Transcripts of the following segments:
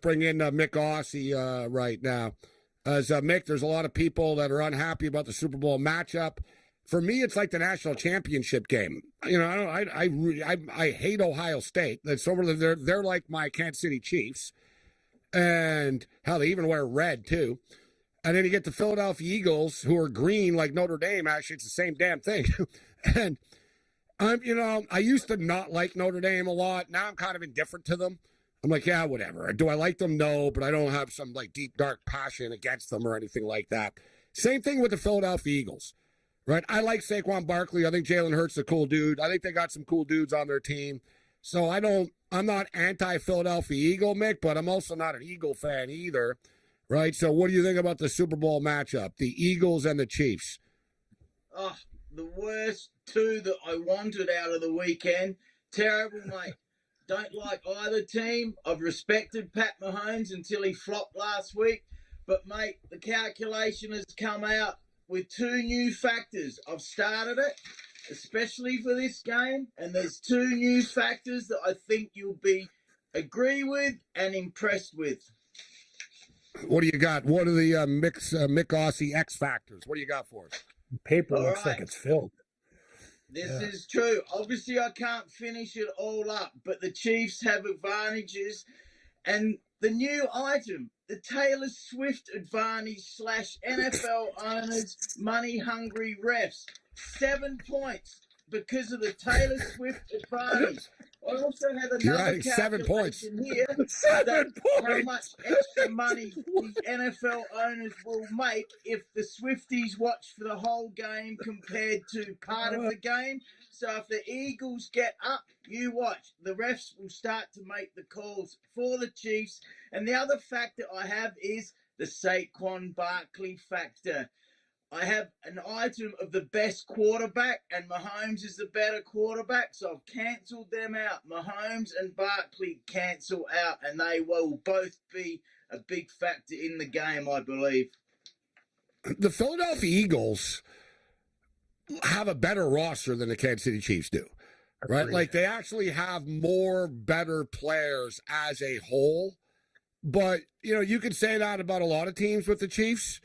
bring in Mick Aussie right now. As Mick, there's a lot of people that are unhappy about the Super Bowl matchup. For me, it's like the national championship game. I hate Ohio State. That's over. They're like my Kansas City Chiefs, and hell, they even wear red too. And then you get the Philadelphia Eagles, who are green like Notre Dame. Actually, it's the same damn thing. And I used to not like Notre Dame a lot. Now I'm kind of indifferent to them. I'm like, yeah, whatever. Do I like them? No, but I don't have some like deep, dark passion against them or anything like that. Same thing with the Philadelphia Eagles, right? I like Saquon Barkley. I think Jalen Hurts is a cool dude. I think they got some cool dudes on their team. So I'm not anti-Philadelphia Eagle, Mick, but I'm also not an Eagle fan either, right? So what do you think about the Super Bowl matchup, the Eagles and the Chiefs? Oh, the worst two that I wanted out of the weekend. Terrible, mate. Don't like either team. I've respected Pat Mahomes until he flopped last week. But, mate, the calculation has come out with two new factors. I've started it, especially for this game, and there's two new factors that I think you'll agree with and impressed with. What do you got? What are the Mick Aussie X factors? What do you got for us? Paper looks like it's filled. This is true. Obviously, I can't finish it all up, but the Chiefs have advantages. And the new item, the Taylor Swift advantage / NFL owners, money-hungry refs. 7 points because of the Taylor Swift advantage. I also had another 7 points here. 7 points. How much extra money the NFL owners will make if the Swifties watch for the whole game compared to part of the game. So if the Eagles get up, you watch. The refs will start to make the calls for the Chiefs. And the other factor I have is the Saquon Barkley factor. I have an item of the best quarterback, and Mahomes is the better quarterback, so I've cancelled them out. Mahomes and Barkley cancel out, and they will both be a big factor in the game, I believe. The Philadelphia Eagles have a better roster than the Kansas City Chiefs do, right? Like, they actually have more better players as a whole. But, you could say that about a lot of teams with the Chiefs.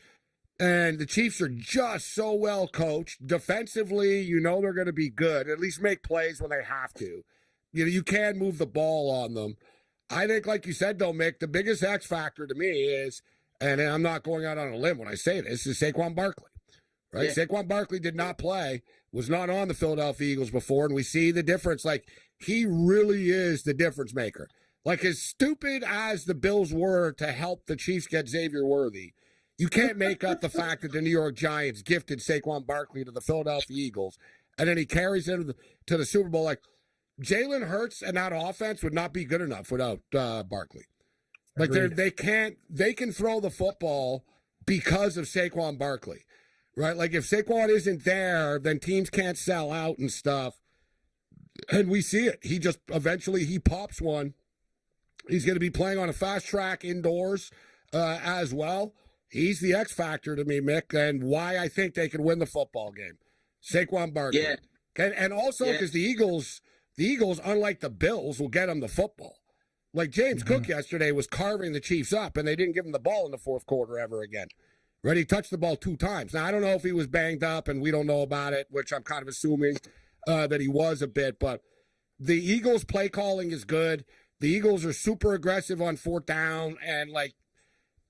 And the Chiefs are just so well coached. Defensively, they're going to be good. At least make plays when they have to. You can move the ball on them. I think, like you said, though, Mick, the biggest X factor to me is, and I'm not going out on a limb when I say this, is Saquon Barkley. Right? Yeah. Saquon Barkley did not play, was not on the Philadelphia Eagles before, and we see the difference. Like, he really is the difference maker. Like, as stupid as the Bills were to help the Chiefs get Xavier Worthy, you can't make up the fact that the New York Giants gifted Saquon Barkley to the Philadelphia Eagles, and then he carries him to the Super Bowl. Like, Jalen Hurts and that offense would not be good enough without Barkley. Like, they can throw the football because of Saquon Barkley, right? Like, if Saquon isn't there, then teams can't sell out and stuff. And we see it. He just eventually he pops one. He's going to be playing on a fast track indoors as well. He's the X factor to me, Mick, and why I think they can win the football game. Saquon Barkley. Yeah. And also because the Eagles, unlike the Bills, will get them the football. Like James Cook yesterday was carving the Chiefs up, and they didn't give him the ball in the fourth quarter ever again. Right? He touched the ball 2 times. Now, I don't know if he was banged up, and we don't know about it, which I'm kind of assuming that he was a bit. But the Eagles' play calling is good. The Eagles are super aggressive on 4th down, and,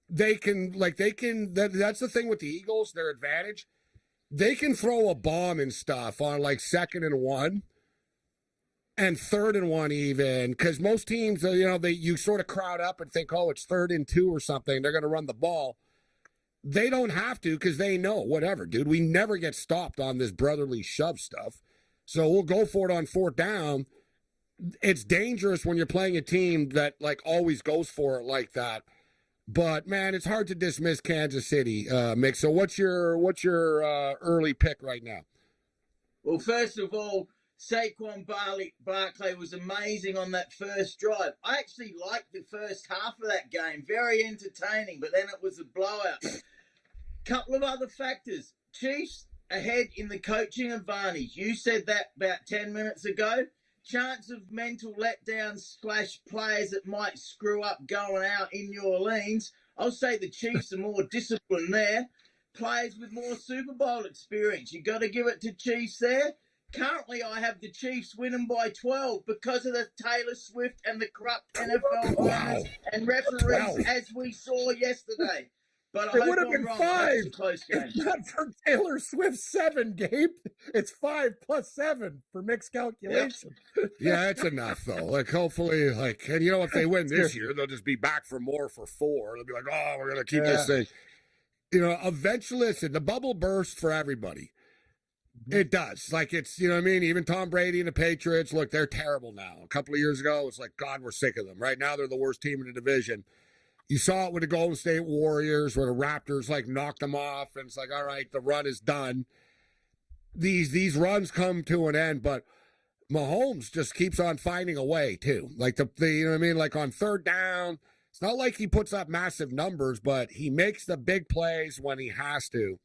that's the thing with the Eagles, their advantage. They can throw a bomb and stuff on 2nd and 1 and 3rd and 1 even, because most teams, you sort of crowd up and think, oh, it's 3rd and 2 or something. They're going to run the ball. They don't have to because they know, whatever, dude. We never get stopped on this brotherly shove stuff. So we'll go for it on 4th down. It's dangerous when you're playing a team that, always goes for it like that. But, man, it's hard to dismiss Kansas City, Mick. So what's your early pick right now? Well, first of all, Saquon Barkley was amazing on that first drive. I actually liked the first half of that game. Very entertaining, but then it was a blowout. Couple of other factors. Chiefs ahead in the coaching advantage. You said that about 10 minutes ago. chance of mental letdowns / players that might screw up going out in New Orleans, I'll say the Chiefs are more disciplined there. Players with more Super Bowl experience. You got to give it to Chiefs there. Currently, I have the Chiefs winning by 12 because of the Taylor Swift and the corrupt NFL owners and referees, as we saw yesterday. But I hope I'm wrong. It's a close game. It's not for Taylor Swift 7, Gabe. It's 5 plus 7 for mixed calculation. Yeah, it's enough though. Like hopefully, and you know, if they win this year, they'll just be back for more for 4. They'll be like, oh, we're gonna keep this thing. You know, eventually, listen, the bubble bursts for everybody. It does. Like, it's, you know what I mean? Even Tom Brady and the Patriots, look, they're terrible now. A couple of years ago, it's like, God, we're sick of them. Right now, they're the worst team in the division. You saw it with the Golden State Warriors, where the Raptors, knocked them off, and it's like, all right, the run is done. These runs come to an end, but Mahomes just keeps on finding a way, too. Like, you know what I mean? Like, on third down, it's not like he puts up massive numbers, but he makes the big plays when he has to.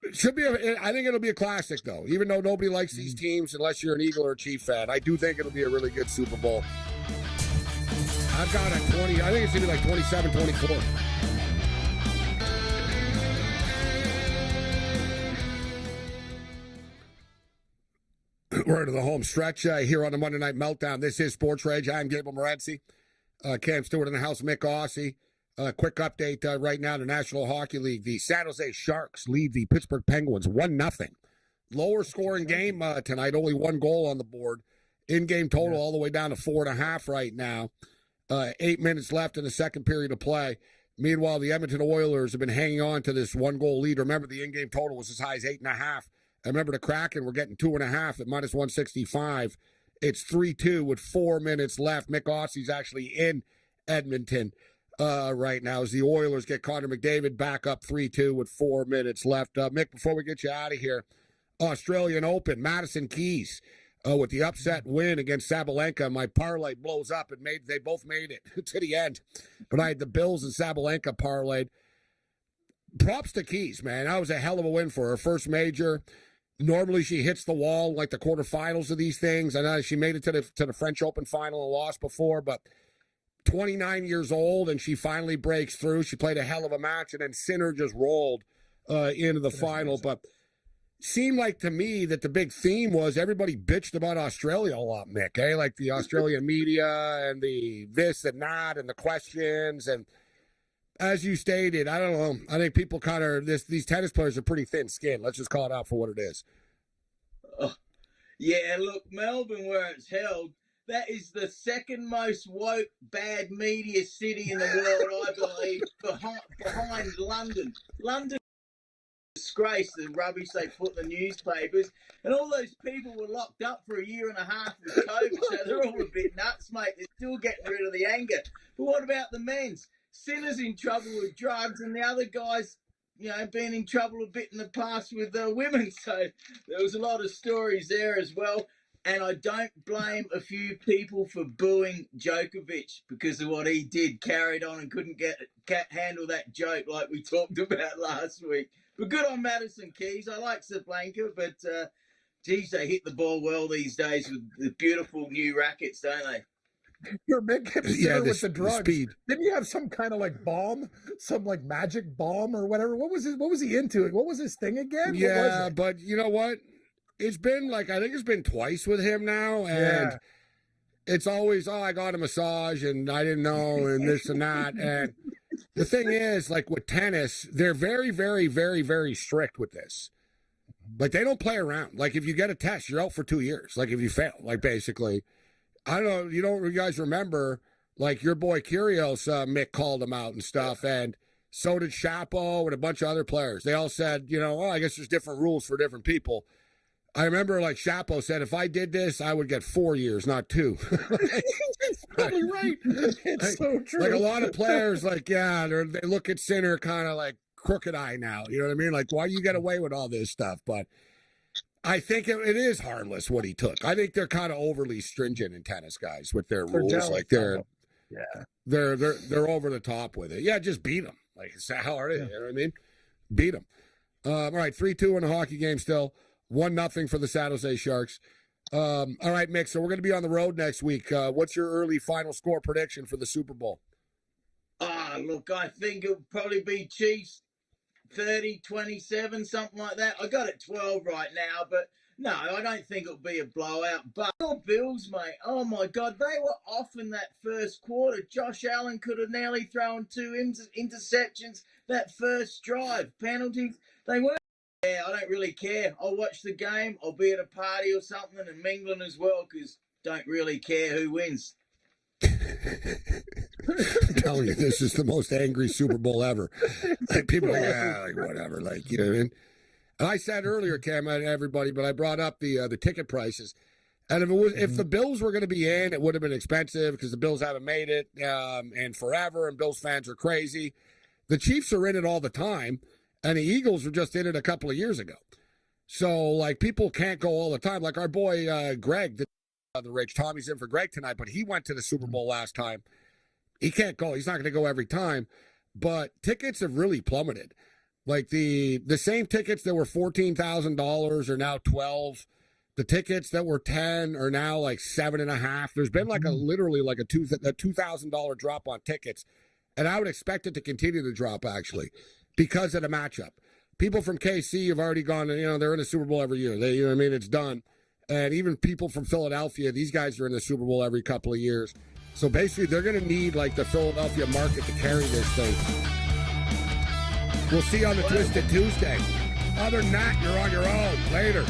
It should be. I think it'll be a classic, though. Even though nobody likes these teams, unless you're an Eagle or a Chief fan, I do think it'll be a really good Super Bowl. I've got a 20. I think it's gonna be like 27-24. We're into the home stretch here on the Monday Night Meltdown. This is Sports Rage. I'm Gabe Morency. Cam Stewart in the house, Mick Aussie. Quick update right now, the National Hockey League. The San Jose Sharks lead the Pittsburgh Penguins 1-0. Lower scoring game tonight, only 1 goal on the board. In-game total all the way down to 4.5 right now. 8 minutes left in the second period of play. Meanwhile, the Edmonton Oilers have been hanging on to this 1-goal lead. Remember, the in-game total was as high as 8.5. I remember the Kraken were getting 2.5 at minus 165. It's 3-2 with 4 minutes left. Mick Aussie's actually in Edmonton right now as the Oilers get Connor McDavid back up 3-2 with 4 minutes left. Mick, before we get you out of here, Australian Open, Madison Keys with the upset win against Sabalenka. My parlay blows up and they both made it to the end. But I had the Bills and Sabalenka parlayed. Props to Keys, man. That was a hell of a win for her first major. Normally she hits the wall like the quarterfinals of these things. I know she made it to the French Open final and lost before, but 29 years old, and she finally breaks through. She played a hell of a match, and then Sinner just rolled into the final. But seemed like to me that the big theme was everybody bitched about Australia a lot, Mick, eh? Like the Australian media and the this and that and the questions. And as you stated, I don't know, I think people kind of, these tennis players are pretty thin-skinned. Let's just call it out for what it is. Yeah, look, Melbourne, where it's held, that is the second most woke, bad media city in the world, I believe, behind London. London disgrace the rubbish they put in the newspapers, and all those people were locked up for 1.5 years with COVID, so they're all a bit nuts, mate. They're still getting rid of the anger. But what about the men's? Sinner's in trouble with drugs, and the other guys, been in trouble a bit in the past with women. So there was a lot of stories there as well. And I don't blame a few people for booing Djokovic because of what he did, carried on and couldn't handle that joke like we talked about last week. But good on Madison Keys. I like Sabalenka, but geez, they hit the ball well these days with the beautiful new rackets, don't they? Your big consider with the drugs. Speed. Didn't you have some kind of bomb, some magic bomb or whatever? What was he into? What was his thing again? Yeah, but you know what? It's been I think it's been twice with him now, and it's always, I got a massage and I didn't know and this and that. And the thing is, with tennis, they're very, very, very, very strict with this. They don't play around. If you get a test, you're out for 2 years. If you fail, basically. I don't know, you guys remember, your boy Kyrgios, Mick called him out and stuff, and so did Shapo and a bunch of other players. They all said, I guess there's different rules for different people. I remember, Shapo said, if I did this, I would get 4 years, not 2. He's probably right. It's so true. A lot of players, they look at Sinner kind of crooked eye now. You know what I mean? Why do you get away with all this stuff? But I think it is harmless what he took. I think they're kind of overly stringent in tennis, guys, with their rules. They're over the top with it. Yeah, just beat them. How are they? You know what I mean? Beat them. All right, 3-2 in the hockey game still. 1-0 for the San Jose Sharks. All right, Mick, so we're going to be on the road next week. What's your early final score prediction for the Super Bowl? Look, I think it'll probably be Chiefs 30-27, something like that. I got it 12 right now, but no, I don't think it'll be a blowout. But your Bills, mate, oh my God, they were off in that first quarter. Josh Allen could have nearly thrown 2 interceptions that first drive. Penalties, they weren't. Yeah, I don't really care. I'll watch the game. I'll be at a party or something and mingling as well because don't really care who wins. I'm telling you, this is the most angry Super Bowl ever. Like people are like, whatever, like, you know what I mean? And I said earlier, Cam, and everybody, but I brought up the ticket prices. And if the Bills were going to be in, it would have been expensive because the Bills haven't made it and forever, and Bills fans are crazy. The Chiefs are in it all the time, and the Eagles were just in it a couple of years ago. So, like, people can't go all the time. Like our boy Greg, the Rich Tommy's in for Greg tonight, but he went to the Super Bowl last time. He can't go. He's not going to go every time. But tickets have really plummeted. Like the same tickets that were $14,000 are now $12,000. The tickets that were $10,000 are now like $7,500. There's been like literally like a $2,000 drop on tickets, and I would expect it to continue to drop actually because of the matchup. People from KC have already gone. They're in the Super Bowl every year. It's done. And even people from Philadelphia, these guys are in the Super Bowl every couple of years. So basically, they're going to need like the Philadelphia market to carry this thing. We'll see you on the Twisted Tuesday. Other than that, you're on your own. Later.